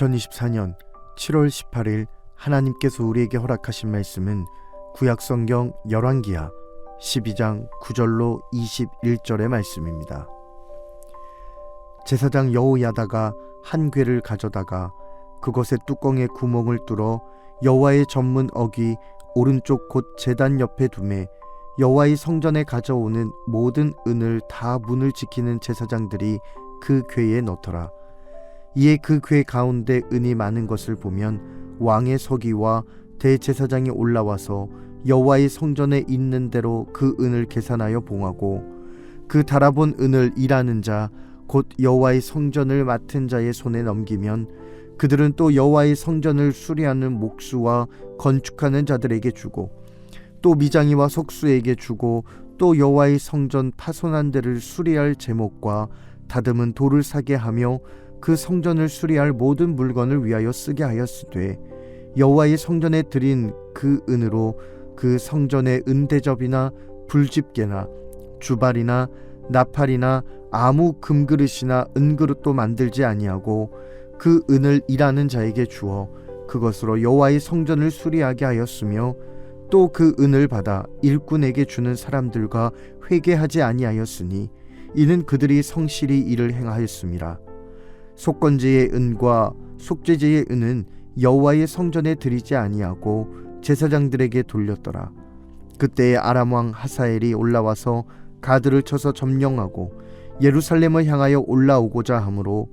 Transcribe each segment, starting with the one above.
2024년 7월 18일 하나님께서 우리에게 허락하신 말씀은 구약성경 열왕기하 12장 9절로 21절의 말씀입니다. 제사장 여호야다가 한 궤를 가져다가 그것의 뚜껑에 구멍을 뚫어 여호와의 전문 어귀 오른쪽 곧 제단 옆에 두매 여호와의 성전에 가져오는 모든 은을 다 문을 지키는 제사장들이 그 궤에 넣더라. 이에 그 궤 가운데 은이 많은 것을 보면 왕의 서기와 대제사장이 올라와서 여호와의 성전에 있는 대로 그 은을 계산하여 봉하고 그 달아본 은을 일하는 자 곧 여호와의 성전을 맡은 자의 손에 넘기면 그들은 또 여호와의 성전을 수리하는 목수와 건축하는 자들에게 주고 또 미장이와 석수에게 주고 또 여호와의 성전 파손한 데를 수리할 제목과 다듬은 돌을 사게 하며 그 성전을 수리할 모든 물건을 위하여 쓰게 하였으되 여호와의 성전에 드린 그 은으로 그 성전의 은대접이나 불집게나 주발이나 나팔이나 아무 금그릇이나 은그릇도 만들지 아니하고 그 은을 일하는 자에게 주어 그것으로 여호와의 성전을 수리하게 하였으며 또 그 은을 받아 일꾼에게 주는 사람들과 회개하지 아니하였으니 이는 그들이 성실히 일을 행하였음이라. 속건제의 은과 속죄제의 은은 여호와의 성전에 드리지 아니하고 제사장들에게 돌렸더라. 그때에 아람 왕 하사엘이 올라와서 가드를 쳐서 점령하고 예루살렘을 향하여 올라오고자 하므로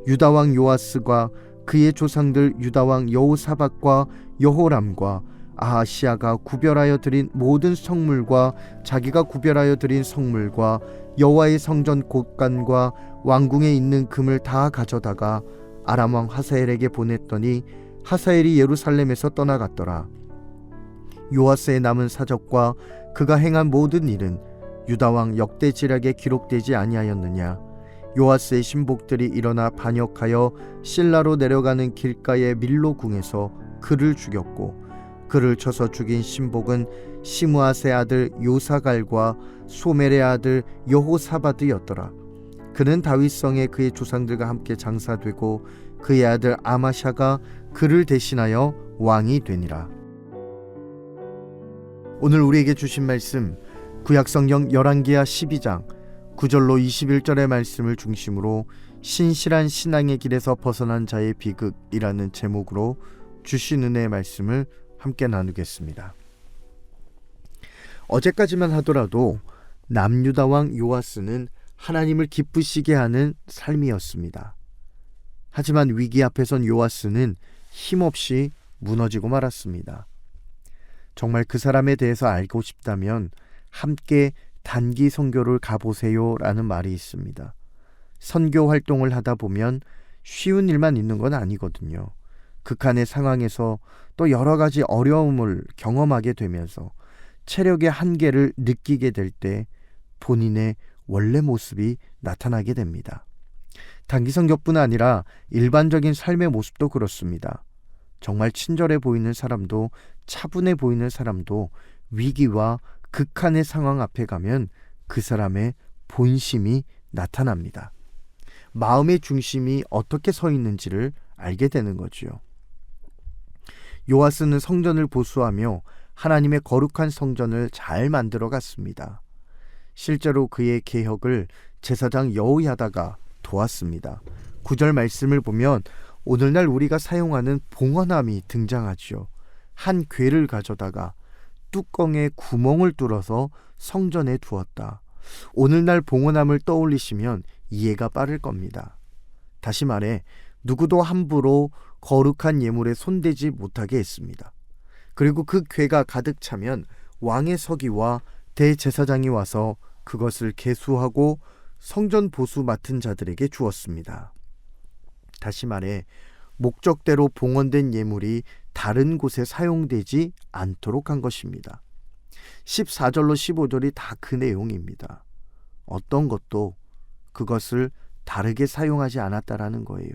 유다 왕 요아스가 그의 조상들 유다 왕 여호사밧과 여호람과 아하시아가 구별하여 드린 모든 성물과 자기가 구별하여 드린 성물과 여호와의 성전 곳간과 왕궁에 있는 금을 다 가져다가 아람 왕 하사엘에게 보냈더니 하사엘이 예루살렘에서 떠나갔더라. 요아스의 남은 사적과 그가 행한 모든 일은 유다 왕 역대지략에 기록되지 아니하였느냐. 요아스의 신복들이 일어나 반역하여 실라로 내려가는 길가의 밀로궁에서 그를 죽였고 그를 쳐서 죽인 신복은 시므아스의 아들 요사갈과 소멜의 아들 여호사밧이었더라. 그는 다윗성에 그의 조상들과 함께 장사되고 그의 아들 아마샤가 그를 대신하여 왕이 되니라. 오늘 우리에게 주신 말씀 구약성경 열왕기하 12장 9절로 21절의 말씀을 중심으로 신실한 신앙의 길에서 벗어난 자의 비극이라는 제목으로 주신 은혜의 말씀을 함께 나누겠습니다. 어제까지만 하더라도 남유다 왕 요아스는 하나님을 기쁘시게 하는 삶이었습니다. 하지만 위기 앞에선 요아스는 힘없이 무너지고 말았습니다. 정말 그 사람에 대해서 알고 싶다면 함께 단기 선교를 가보세요 라는 말이 있습니다. 선교 활동을 하다 보면 쉬운 일만 있는 건 아니거든요. 극한의 상황에서 또 여러 가지 어려움을 경험하게 되면서 체력의 한계를 느끼게 될 때 본인의 원래 모습이 나타나게 됩니다. 단기 선교뿐 아니라 일반적인 삶의 모습도 그렇습니다. 정말 친절해 보이는 사람도 차분해 보이는 사람도 위기와 극한의 상황 앞에 가면 그 사람의 본심이 나타납니다. 마음의 중심이 어떻게 서 있는지를 알게 되는 거죠. 요아스는 성전을 보수하며 하나님의 거룩한 성전을 잘 만들어 갔습니다. 실제로 그의 개혁을 제사장 여호야다가 도왔습니다. 9절 말씀을 보면 오늘날 우리가 사용하는 봉헌함이 등장하죠. 한 궤를 가져다가 뚜껑에 구멍을 뚫어서 성전에 두었다. 오늘날 봉헌함을 떠올리시면 이해가 빠를 겁니다. 다시 말해 누구도 함부로 거룩한 예물에 손대지 못하게 했습니다. 그리고 그 궤가 가득 차면 왕의 서기와 대제사장이 와서 그것을 계수하고 성전 보수 맡은 자들에게 주었습니다. 다시 말해 목적대로 봉헌된 예물이 다른 곳에 사용되지 않도록 한 것입니다. 14절로 15절이 다 그 내용입니다. 어떤 것도 그것을 다르게 사용하지 않았다라는 거예요.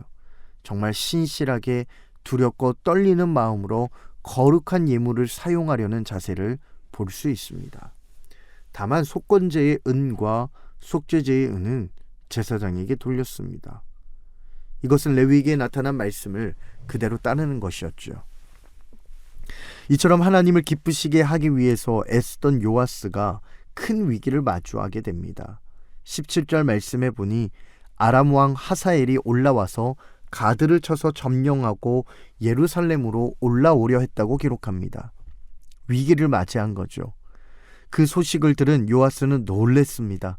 정말 신실하게 두렵고 떨리는 마음으로 거룩한 예물을 사용하려는 자세를 볼 수 있습니다. 다만 속건제의 은과 속죄제의 은은 제사장에게 돌렸습니다. 이것은 레위기에 나타난 말씀을 그대로 따르는 것이었죠. 이처럼 하나님을 기쁘시게 하기 위해서 애쓰던 요아스가 큰 위기를 마주하게 됩니다. 17절 말씀에 보니 아람 왕 하사엘이 올라와서 가드를 쳐서 점령하고 예루살렘으로 올라오려 했다고 기록합니다. 위기를 맞이한 거죠. 그 소식을 들은 요아스는 놀랬습니다.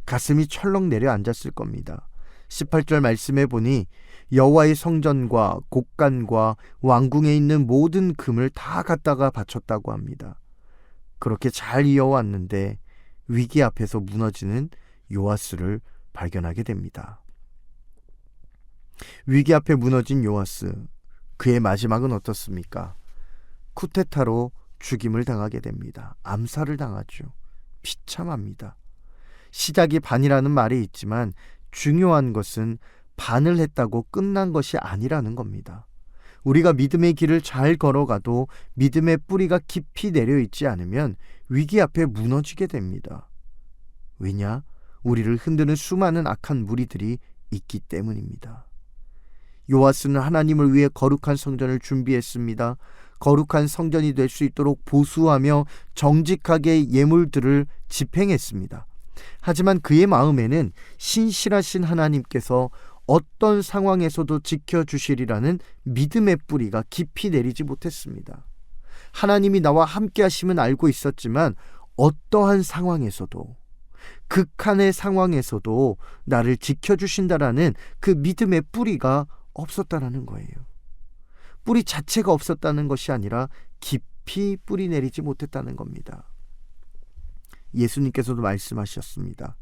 가슴이 철렁 내려앉았을 겁니다. 18절 말씀에 보니 여호와의 성전과 곡간과 왕궁에 있는 모든 금을 다 갖다가 바쳤다고 합니다. 그렇게 잘 이어왔는데 위기 앞에서 무너지는 요아스를 발견하게 됩니다. 위기 앞에 무너진 요아스, 그의 마지막은 어떻습니까? 쿠데타로 죽임을 당하게 됩니다. 암살을 당하죠. 비참합니다. 시작이 반이라는 말이 있지만 중요한 것은 반을 했다고 끝난 것이 아니라는 겁니다. 우리가 믿음의 길을 잘 걸어가도 믿음의 뿌리가 깊이 내려있지 않으면 위기 앞에 무너지게 됩니다. 왜냐? 우리를 흔드는 수많은 악한 무리들이 있기 때문입니다. 요아스는 하나님을 위해 거룩한 성전을 준비했습니다. 거룩한 성전이 될 수 있도록 보수하며 정직하게 예물들을 집행했습니다. 하지만 그의 마음에는 신실하신 하나님께서 어떤 상황에서도 지켜주시리라는 믿음의 뿌리가 깊이 내리지 못했습니다. 하나님이 나와 함께 하심은 알고 있었지만 어떠한 상황에서도, 극한의 상황에서도 나를 지켜주신다라는 그 믿음의 뿌리가 없었다라는 거예요. 뿌리 자체가 없었다는 것이 아니라 깊이 뿌리 내리지 못했다는 겁니다. 예수님께서도 말씀하셨습니다.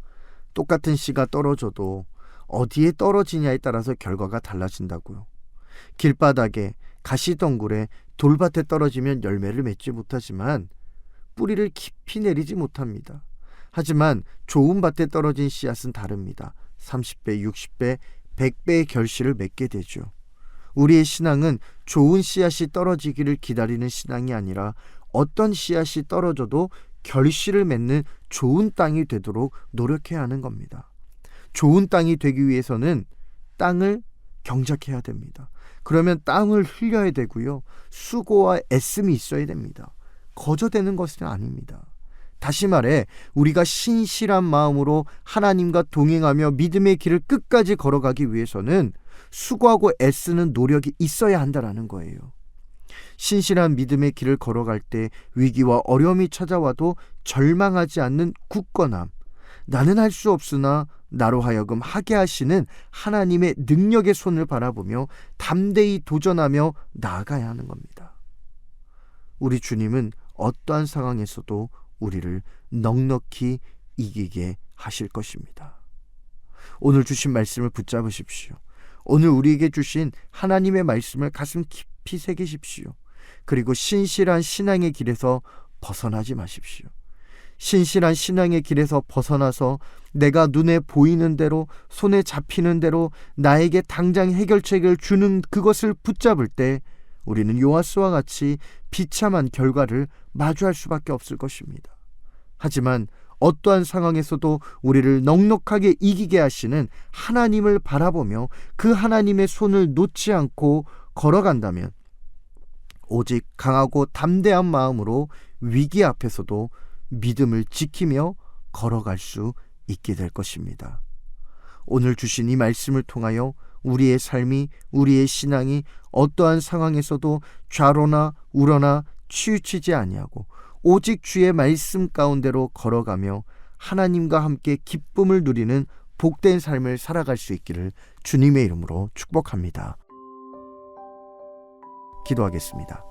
똑같은 씨가 떨어져도 어디에 떨어지냐에 따라서 결과가 달라진다고요. 길바닥에, 가시덩굴에, 돌밭에 떨어지면 열매를 맺지 못하지만 뿌리를 깊이 내리지 못합니다. 하지만 좋은 밭에 떨어진 씨앗은 다릅니다. 30배, 60배, 100배의 결실을 맺게 되죠. 우리의 신앙은 좋은 씨앗이 떨어지기를 기다리는 신앙이 아니라 어떤 씨앗이 떨어져도 결실을 맺는 좋은 땅이 되도록 노력해야 하는 겁니다. 좋은 땅이 되기 위해서는 땅을 경작해야 됩니다. 그러면 땅을 흘려야 되고요. 수고와 애씀이 있어야 됩니다. 거저되는 것은 아닙니다. 다시 말해 우리가 신실한 마음으로 하나님과 동행하며 믿음의 길을 끝까지 걸어가기 위해서는 수고하고 애쓰는 노력이 있어야 한다는 거예요. 신실한 믿음의 길을 걸어갈 때 위기와 어려움이 찾아와도 절망하지 않는 굳건함, 나는 할 수 없으나 나로 하여금 하게 하시는 하나님의 능력의 손을 바라보며 담대히 도전하며 나아가야 하는 겁니다. 우리 주님은 어떠한 상황에서도 우리를 넉넉히 이기게 하실 것입니다. 오늘 주신 말씀을 붙잡으십시오. 오늘 우리에게 주신 하나님의 말씀을 가슴 깊이 새기십시오. 그리고 신실한 신앙의 길에서 벗어나지 마십시오. 신실한 신앙의 길에서 벗어나서 내가 눈에 보이는 대로, 손에 잡히는 대로 나에게 당장 해결책을 주는 그것을 붙잡을 때 우리는 요아스와 같이 비참한 결과를 마주할 수밖에 없을 것입니다. 하지만 어떠한 상황에서도 우리를 넉넉하게 이기게 하시는 하나님을 바라보며 그 하나님의 손을 놓지 않고 걸어간다면 오직 강하고 담대한 마음으로 위기 앞에서도 믿음을 지키며 걸어갈 수 있게 될 것입니다. 오늘 주신 이 말씀을 통하여 우리의 삶이, 우리의 신앙이 어떠한 상황에서도 좌로나 우로나 치우치지 아니하고 오직 주의 말씀 가운데로 걸어가며 하나님과 함께 기쁨을 누리는 복된 삶을 살아갈 수 있기를 주님의 이름으로 축복합니다. 기도하겠습니다.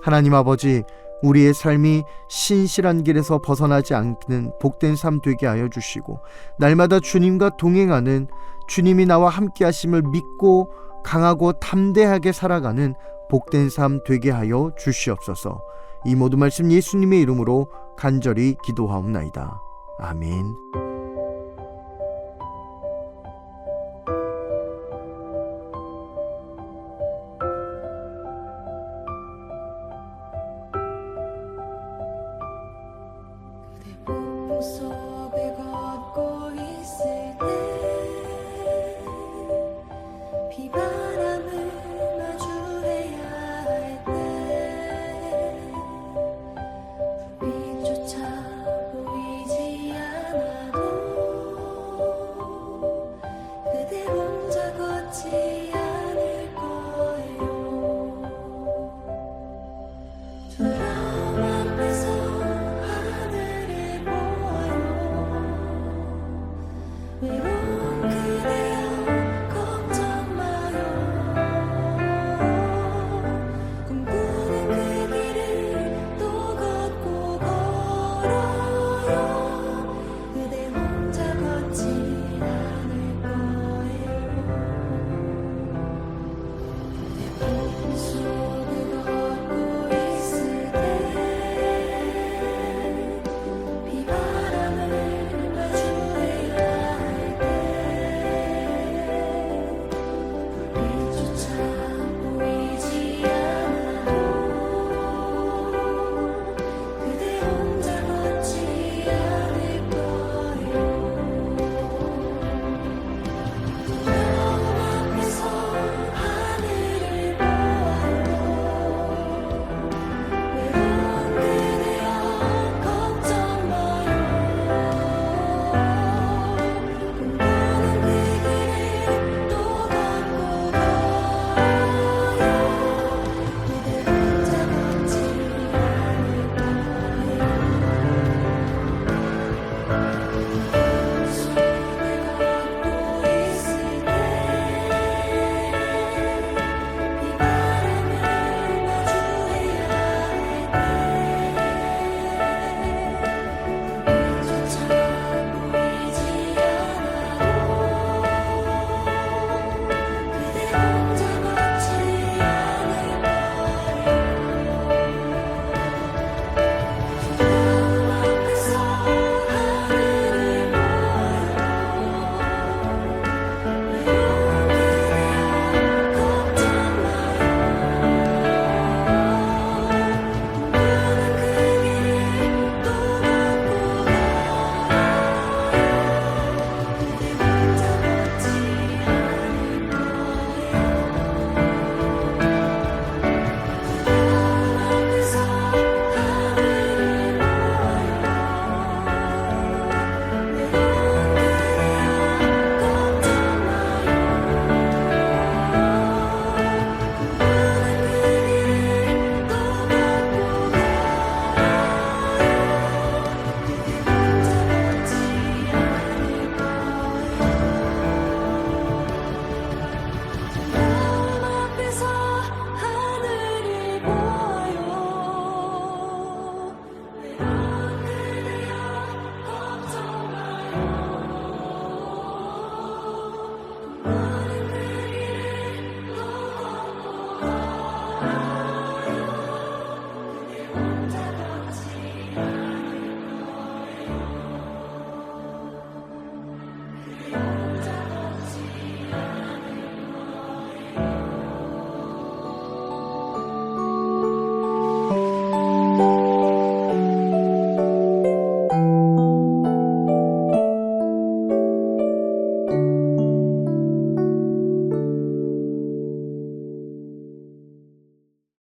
하나님 아버지, 우리의 삶이 신실한 길에서 벗어나지 않는 복된 삶 되게 하여 주시고 날마다 주님과 동행하는, 주님이 나와 함께 하심을 믿고 강하고 담대하게 살아가는 복된 삶 되게 하여 주시옵소서. 이 모든 말씀 예수님의 이름으로 간절히 기도하옵나이다. 아멘.